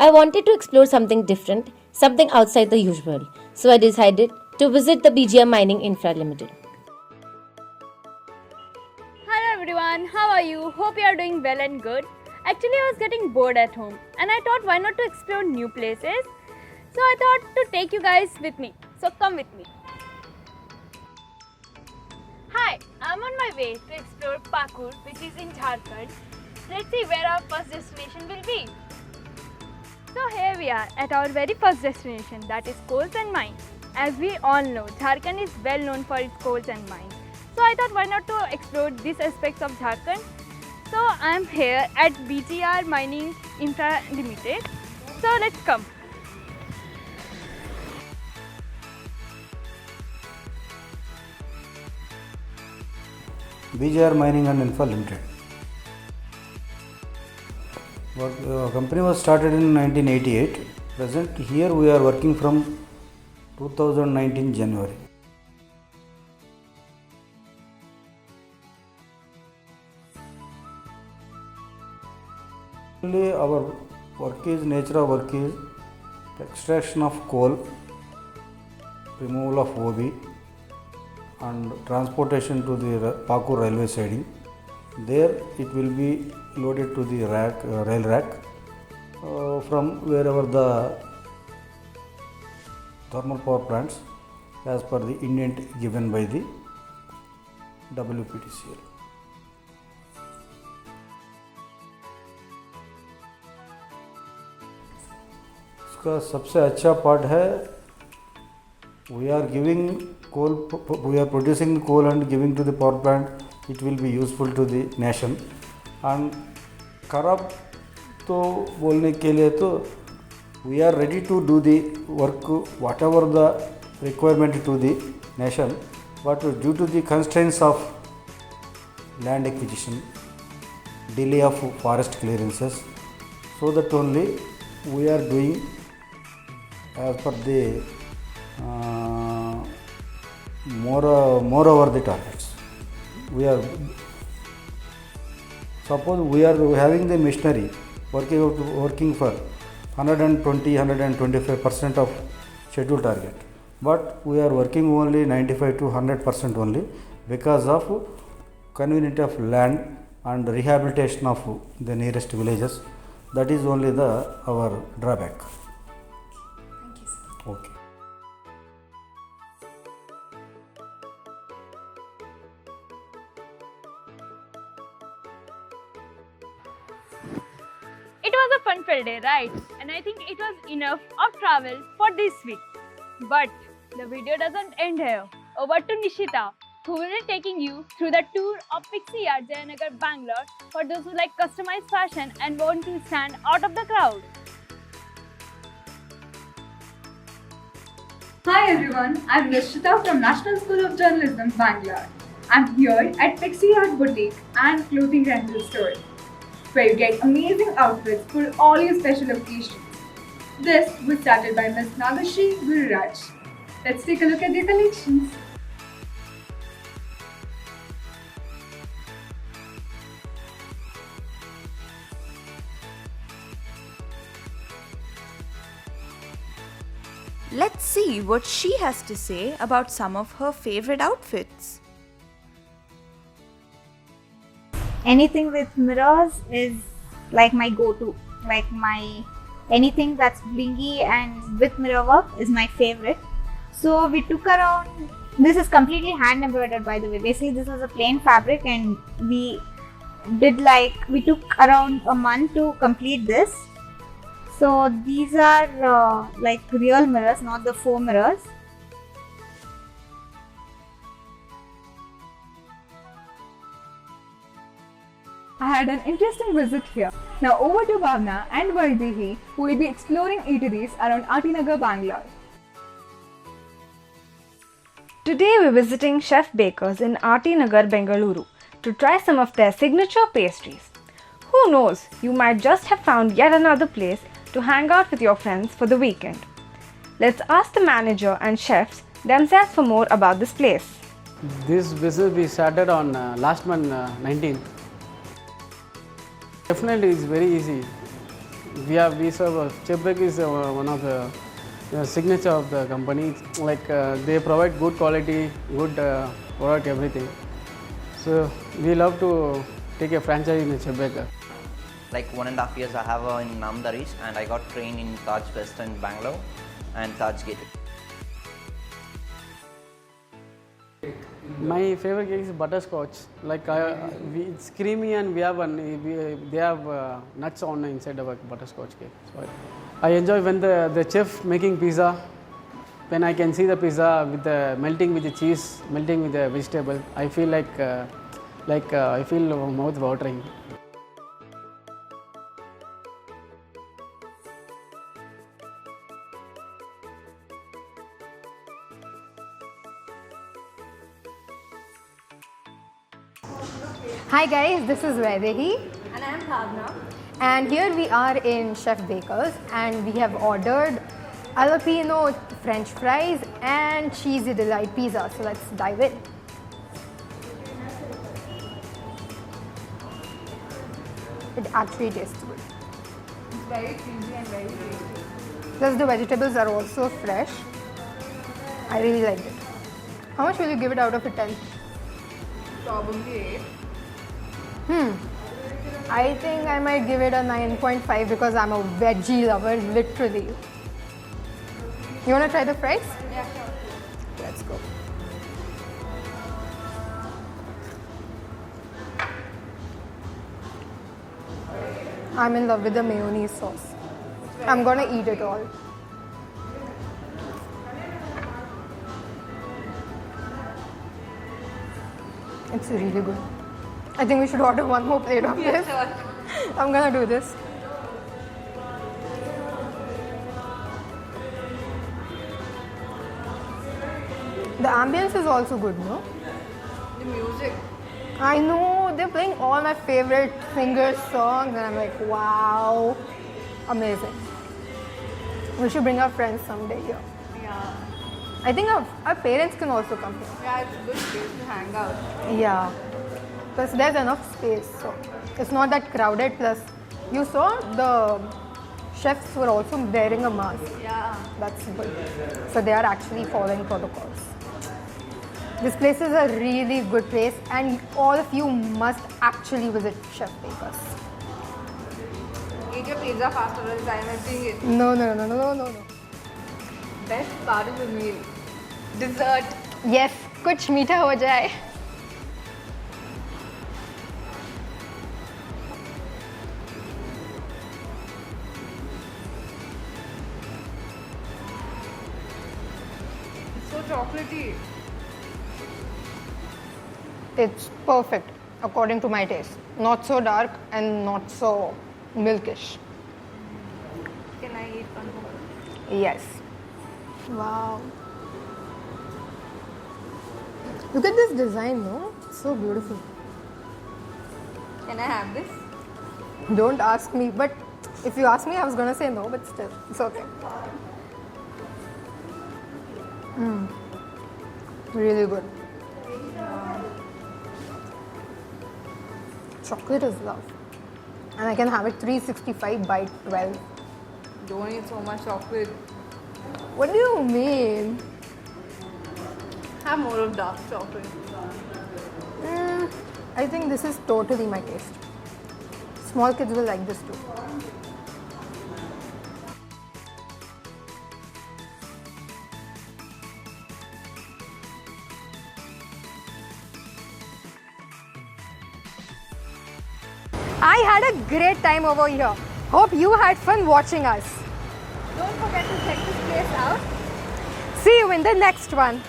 I wanted to explore something different, something outside the usual, so I decided to visit the BGR Mining Infra Limited. Hello everyone, how are you? Hope you are doing well and good. Actually, I was getting bored at home and I thought why not to explore new places? So I thought to take you guys with me. So come with me. Hi, I'm on my way to explore Pakur, which is in Jharkhand. Let's see where our first destination will be. So here we are at our very first destination, that is coals and mines. As we all know, Jharkhand is well known for its coals and mines. So I thought why not to explore these aspects of Jharkhand. So I am here at BGR Mining Infra Limited. So let's come. BGR Mining and Infra Limited. Company was started in 1988. Present here we are working from 2019 January. Our work is, nature of work is extraction of coal, removal of OB and transportation to the Pakur railway siding. There it will be loaded to the rail rack from wherever the thermal power plants as per the indent given by the WPTCL. इसका सबसे अच्छा part है we are giving coal, we are producing coal and giving to the power plant. It will be useful to the nation. And खराब तो बोलने के लिए तो we are ready to do the work whatever the requirement to the nation, but due to the constraints of land acquisition, delay of forest clearances, so that only we are doing as per the more over the targets. We are suppose we are having the machinery working for 120-125% of scheduled target, but we are working only 95 to 100% only because of convenience of land and rehabilitation of the nearest villages. That is only our drawback. Thank you, sir. Okay. It was a fun-filled day, right? And I think it was enough of travel for this week. But the video doesn't end here. Over to Nishita, who will be taking you through the tour of Pixie Art Jayanagar, Bangalore for those who like customized fashion and want to stand out of the crowd. Hi everyone, I'm Nishita from National School of Journalism, Bangalore. I'm here at Pixie Art Boutique and Clothing Rental Store, where you get amazing outfits for all your special occasions. This was started by Ms. Nagashi Gururaj. Let's take a look at their collections. Let's see what she has to say about some of her favorite outfits. Anything with mirrors is like my go-to. Anything that's blingy and with mirror work is my favorite. So we took around, this is completely hand embroidered by the way. Basically this was a plain fabric and we took around a month to complete this. So these are like real mirrors, not the faux mirrors. I had an interesting visit here. Now over to Bhavna and Vaidehi, who will be exploring eateries around Atinagar, Bangalore. Today we're visiting Chef Bakers in Atinagar, Bengaluru to try some of their signature pastries. Who knows, you might just have found yet another place to hang out with your friends for the weekend. Let's ask the manager and chefs themselves for more about this place. This visit we started on last month 19th. Definitely it's very easy. we serve Chef Bakery is one of the signature of the company. Like they provide good quality, good product, everything. So we love to take a franchise in Chef Baker. Like 1.5 years I have in Namdarish, and I got trained in Taj West in Bangalore and Taj Gate. My favorite cake is butterscotch. Like it's creamy and we have they have nuts on the inside of a butterscotch cake. So I enjoy when the chef making pizza. When I can see the pizza with the melting with the cheese, melting with the vegetable, I feel like I feel mouth watering. Hi guys, this is Vaidehi and I am Bhavna, and here we are in Chef Baker's and we have ordered jalapeno French fries and cheesy delight pizza. So let's dive in. It actually tastes good. It's very cheesy and very tasty. Plus the vegetables are also fresh. I really liked it. How much will you give it out of a 10? Probably 8. I think I might give it a 9.5 because I'm a veggie lover, literally. You want to try the fries? Yeah, sure. Let's go. I'm in love with the mayonnaise sauce. I'm gonna eat it all. It's really good. I think we should order one more plate of this. I'm gonna do this. The ambience is also good, no? The music. I know, they're playing all my favorite singers' songs and I'm like, wow, amazing. We should bring our friends someday here. Yeah. I think our parents can also come here. Yeah, it's a good place to hang out. Yeah. Plus there's enough space, so it's not that crowded. Plus you saw the chefs were also wearing a mask. Yeah. That's good. So they are actually following protocols. This place is a really good place and all of you must actually visit Chef Baker's. Eat your pizza faster than I'm seeing it. No. Best part of the meal. Dessert. Yes, कुछ मीठा हो जाए. It's so chocolatey. It's perfect according to my taste. Not so dark and not so milkish. Can I eat one more? Yes. Wow. Look at this design, no? It's so beautiful. Can I have this? Don't ask me, but if you ask me, I was gonna say no, but still, it's okay. Really good. Chocolate is love. And I can have it 365 by 12. Don't eat so much chocolate. What do you mean? Have more of dark chocolate. I think this is totally my taste. Small kids will like this too. I had a great time over here. Hope you had fun watching us. Don't forget to check this place out. See you in the next one.